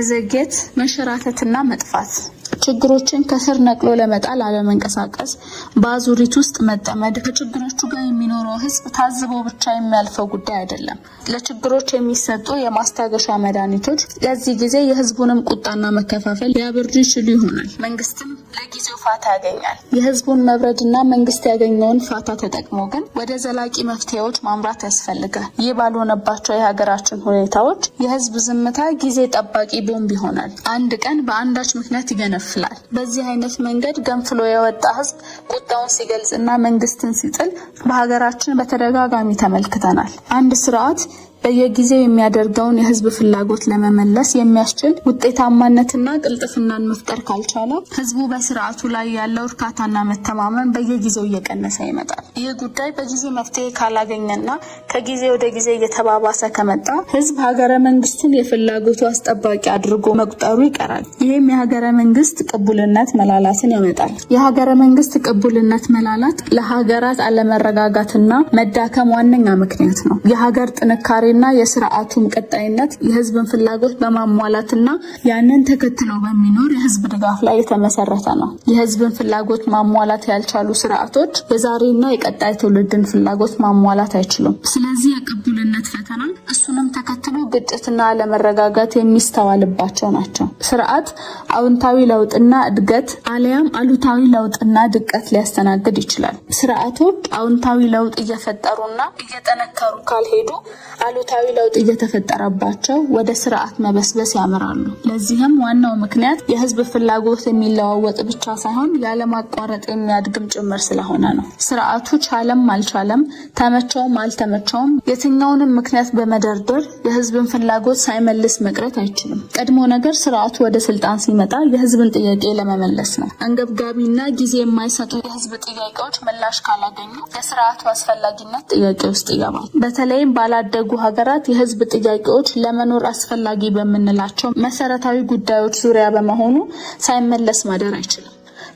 መዘግየት፣ መንሸራተትና መጥፋት ችግሮችን ከስር ነቅሎ ለመጣል አለመንቀሳቀስ፣ በአዙሪት ውስጥ መጠመድ ከችግሮቹ ጋር የሚኖረው ህዝብ ታዝቦ ብቻ የሚያልፈው ጉዳይ አይደለም። ለችግሮች የሚሰጡ የማስታገሻ መድኃኒቶች ለዚህ ጊዜ የህዝቡንም ቁጣና መከፋፈል ሊያበርዱ ይችሉ ይሆናል። መንግስትም ለጊዜው ፋታ ያገኛል። የህዝቡን መብረድና መንግስት ያገኘውን ፋታ ተጠቅሞ ግን ወደ ዘላቂ መፍትሄዎች ማምራት ያስፈልጋል። ይህ ባልሆነባቸው የሀገራችን ሁኔታዎች የህዝብ ዝምታ ጊዜ ጠባቂ ቦምብ ይሆናል። አንድ ቀን በአንዳች ምክንያት ይገነፋል። በዚህ አይነት መንገድ ገንፍሎ የወጣ ህዝብ ቁጣውን ሲገልጽና መንግስትን ሲጥል በሀገራችን በተደጋጋሚ ተመልክተናል። አንድ ስርዓት በየጊዜው የሚያደርገውን የህዝብ ፍላጎት ለመመለስ የሚያስችል ውጤታማነትና ቅልጥፍናን መፍጠር ካልቻለ ህዝቡ በስርዓቱ ላይ ያለው እርካታና መተማመን በየጊዜው እየቀነሰ ይመጣል። ይህ ጉዳይ በጊዜ መፍትሄ ካላገኘና ከጊዜ ወደ ጊዜ እየተባባሰ ከመጣ ህዝብ ሀገረ መንግስቱን የፍላጎቱ አስጠባቂ አድርጎ መቁጠሩ ይቀራል። ይህም የሀገረ መንግስት ቅቡልነት መላላትን ያመጣል። የሀገረ መንግስት ቅቡልነት መላላት ለሀገራት አለመረጋጋትና መዳከም ዋነኛ ምክንያት ነው። የሀገር ጥንካሬ እና የስርዓቱም ቀጣይነት የህዝብን ፍላጎት በማሟላትና ያንን ተከትሎ በሚኖር የህዝብ ድጋፍ ላይ የተመሰረተ ነው። የህዝብን ፍላጎት ማሟላት ያልቻሉ ስርዓቶች የዛሬና የቀጣይ ትውልድን ፍላጎት ማሟላት አይችሉም። ስለዚህ የቅቡልነት ፈተና እሱንም ተከትሎ ግጭትና አለመረጋጋት የሚስተዋልባቸው ናቸው። ስርዓት አዎንታዊ ለውጥና እድገት አለያም አሉታዊ ለውጥና ድቀት ሊያስተናግድ ይችላል። ስርዓቶች አዎንታዊ ለውጥ እየፈጠሩና እየጠነከሩ ካልሄዱ አሉታዊ ለውጥ እየተፈጠረባቸው ወደ ስርዓት መበስበስ ያመራሉ። ለዚህም ዋናው ምክንያት የህዝብ ፍላጎት የሚለዋወጥ ብቻ ሳይሆን ያለማቋረጥ የሚያድግም ጭምር ስለሆነ ነው። ስርዓቱ ቻለም አልቻለም፣ ተመቸውም አልተመቸውም የትኛውንም ምክንያት በመደርደር የህዝብን ፍላጎት ሳይመልስ መቅረት አይችልም። ቀድሞ ነገር ስርዓቱ ወደ ስልጣን ሲመጣ የህዝብን ጥያቄ ለመመለስ ነው። አንገብጋቢና ጊዜ የማይሰጡ የህዝብ ጥያቄዎች ምላሽ ካላገኙ የስርዓቱ አስፈላጊነት ጥያቄ ውስጥ ይገባል። በተለይም ባላደጉ ሀገራት የህዝብ ጥያቄዎች ለመኖር አስፈላጊ በመንላቸው መሰረታዊ ጉዳዮች ዙሪያ በመሆኑ ሳይመለስ ማደር አይችልም፣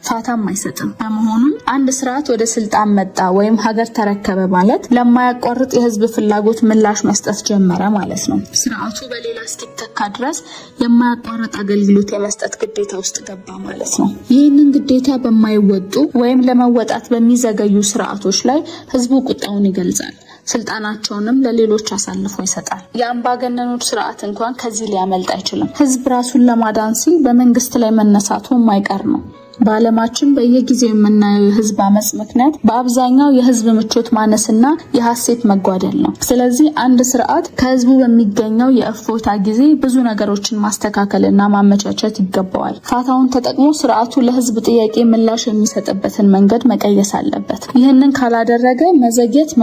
ፋታም አይሰጥም። በመሆኑም አንድ ስርዓት ወደ ስልጣን መጣ ወይም ሀገር ተረከበ ማለት ለማያቋርጥ የህዝብ ፍላጎት ምላሽ መስጠት ጀመረ ማለት ነው። ስርዓቱ በሌላ እስኪተካ ድረስ የማያቋርጥ አገልግሎት የመስጠት ግዴታ ውስጥ ገባ ማለት ነው። ይህንን ግዴታ በማይወጡ ወይም ለመወጣት በሚዘገዩ ስርዓቶች ላይ ህዝቡ ቁጣውን ይገልጻል። ስልጣናቸውንም ለሌሎች አሳልፎ ይሰጣል። የአምባገነኖች ስርዓት እንኳን ከዚህ ሊያመልጥ አይችልም። ህዝብ ራሱን ለማዳን ሲል በመንግስት ላይ መነሳቱ የማይቀር ነው። በዓለማችን በየጊዜው የምናየው የህዝብ አመጽ ምክንያት በአብዛኛው የህዝብ ምቾት ማነስና የሐሴት መጓደል ነው። ስለዚህ አንድ ስርዓት ከህዝቡ በሚገኘው የእፎይታ ጊዜ ብዙ ነገሮችን ማስተካከልና ማመቻቸት ይገባዋል። ፋታውን ተጠቅሞ ስርዓቱ ለህዝብ ጥያቄ ምላሽ የሚሰጥበትን መንገድ መቀየስ አለበት። ይህንን ካላደረገ መዘግየት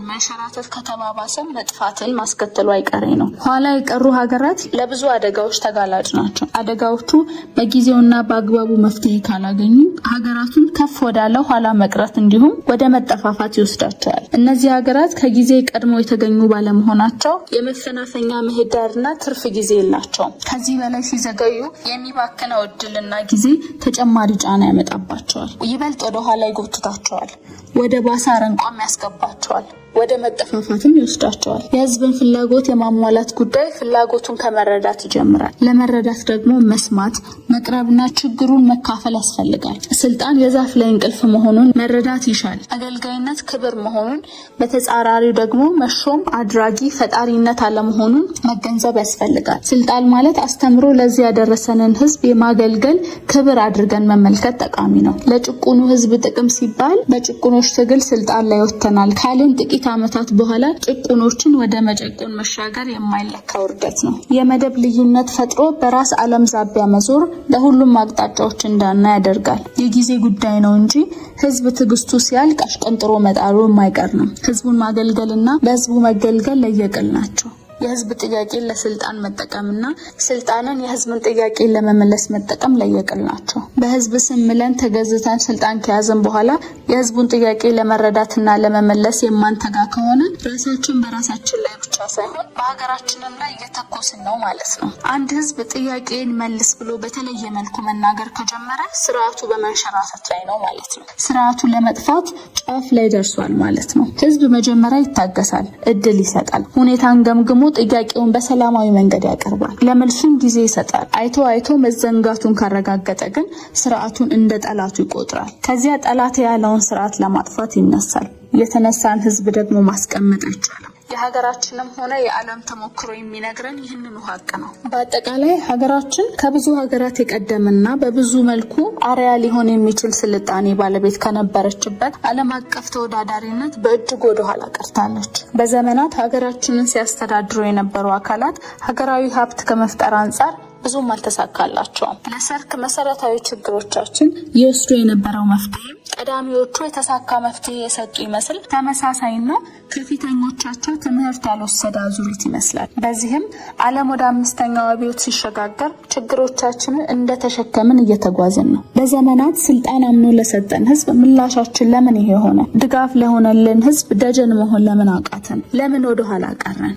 መንሸራተት ከተባባሰም መጥፋትን ማስከተሉ አይቀሬ ነው። ኋላ የቀሩ ሀገራት ለብዙ አደጋዎች ተጋላጭ ናቸው። አደጋዎቹ በጊዜውና በአግባቡ መፍትሄ ካላገኙ ሀገራቱን ከፍ ወዳለው ኋላ መቅረት እንዲሁም ወደ መጠፋፋት ይወስዳቸዋል። እነዚህ ሀገራት ከጊዜ ቀድሞ የተገኙ ባለመሆናቸው የመፈናፈኛ ምህዳርና ትርፍ ጊዜ የላቸውም። ከዚህ በላይ ሲዘገዩ የሚባክነው እድልና ጊዜ ተጨማሪ ጫና ያመጣባቸዋል። ይበልጥ ወደ ኋላ ይጎትታቸዋል፣ ወደ ባሰ አረንቋም ያስገባቸዋል፣ ወደ መጠፋፋትም ይወስዳቸዋል። የህዝብን ፍላጎት የማሟላት ጉዳይ ፍላጎቱን ከመረዳት ይጀምራል። ለመረዳት ደግሞ መስማት፣ መቅረብና ችግሩን መካፈል ያስፈልጋል። ስልጣን የዛፍ ላይ እንቅልፍ መሆኑን መረዳት ይሻል። አገልጋይነት ክብር መሆኑን፣ በተጻራሪው ደግሞ መሾም አድራጊ ፈጣሪነት አለመሆኑን መገንዘብ ያስፈልጋል። ስልጣን ማለት አስተምሮ ለዚህ ያደረሰንን ህዝብ የማገልገል ክብር አድርገን መመልከት ጠቃሚ ነው። ለጭቁኑ ህዝብ ጥቅም ሲባል በጭቁኖች ትግል ስልጣን ላይ ወጥተናል ካልን ጥቂት ዓመታት በኋላ ጭቁኖችን ወደ መጨቆን መሻገር የማይለካ ውርደት ነው። የመደብ ልዩነት ፈጥሮ በራስ ዓለም ዛቢያ መዞር ለሁሉም አቅጣጫዎች እንዳና ያደርጋል። የጊዜ ጉዳይ ነው እንጂ ህዝብ ትግስቱ ሲያልቅ አሽቀንጥሮ መጣሩ የማይቀር ነው። ህዝቡን ማገልገልና በህዝቡ መገልገል ለየቅል ናቸው። የህዝብ ጥያቄን ለስልጣን መጠቀምና ስልጣንን የህዝብን ጥያቄ ለመመለስ መጠቀም ለየቅል ናቸው። በህዝብ ስም ምለን ተገዝተን ስልጣን ከያዘን በኋላ የህዝቡን ጥያቄ ለመረዳትና ለመመለስ የማንተጋ ከሆነ ራሳችን በራሳችን ላይ ብቻ ሳይሆን በሀገራችንም ላይ እየተኮስን ነው ማለት ነው። አንድ ህዝብ ጥያቄን መልስ ብሎ በተለየ መልኩ መናገር ከጀመረ ስርዓቱ በመንሸራተት ላይ ነው ማለት ነው። ስርዓቱ ለመጥፋት ጫፍ ላይ ደርሷል ማለት ነው። ህዝብ መጀመሪያ ይታገሳል፣ እድል ይሰጣል። ሁኔታን ገምግሞ ጥያቄውን በሰላማዊ መንገድ ያቀርባል። ለመልሱም ጊዜ ይሰጣል። አይቶ መዘንጋቱን ካረጋገጠ ግን ስርዓቱን እንደ ጠላቱ ይቆጥራል። ከዚያ ጠላት ያለውን ስርዓት ለማጥፋት ይነሳል። የተነሳን ህዝብ ደግሞ ማስቀመጥ አይቻልም። የሀገራችንም ሆነ የዓለም ተሞክሮ የሚነግረን ይህንኑ ሀቅ ነው። በአጠቃላይ ሀገራችን ከብዙ ሀገራት የቀደመና በብዙ መልኩ አርአያ ሊሆን የሚችል ስልጣኔ ባለቤት ከነበረችበት ዓለም አቀፍ ተወዳዳሪነት በእጅጉ ወደ ኋላ ቀርታለች። በዘመናት ሀገራችንን ሲያስተዳድሩ የነበሩ አካላት ሀገራዊ ሀብት ከመፍጠር አንጻር ብዙም አልተሳካላቸውም። ለሰርክ መሰረታዊ ችግሮቻችን ይወስዱ የነበረው መፍትሄ ቀዳሚዎቹ የተሳካ መፍትሄ የሰጡ ይመስል ተመሳሳይና ከፊተኞቻቸው ትምህርት ያልወሰደ አዙሪት ይመስላል። በዚህም ዓለም ወደ አምስተኛው አብዮት ሲሸጋገር ችግሮቻችንን እንደተሸከምን እየተጓዝን ነው። በዘመናት ስልጣን አምኖ ለሰጠን ህዝብ ምላሻችን ለምን ይሄ ሆነ? ድጋፍ ለሆነልን ህዝብ ደጀን መሆን ለምን አቃተን? ለምን ወደ ኋላ ቀረን?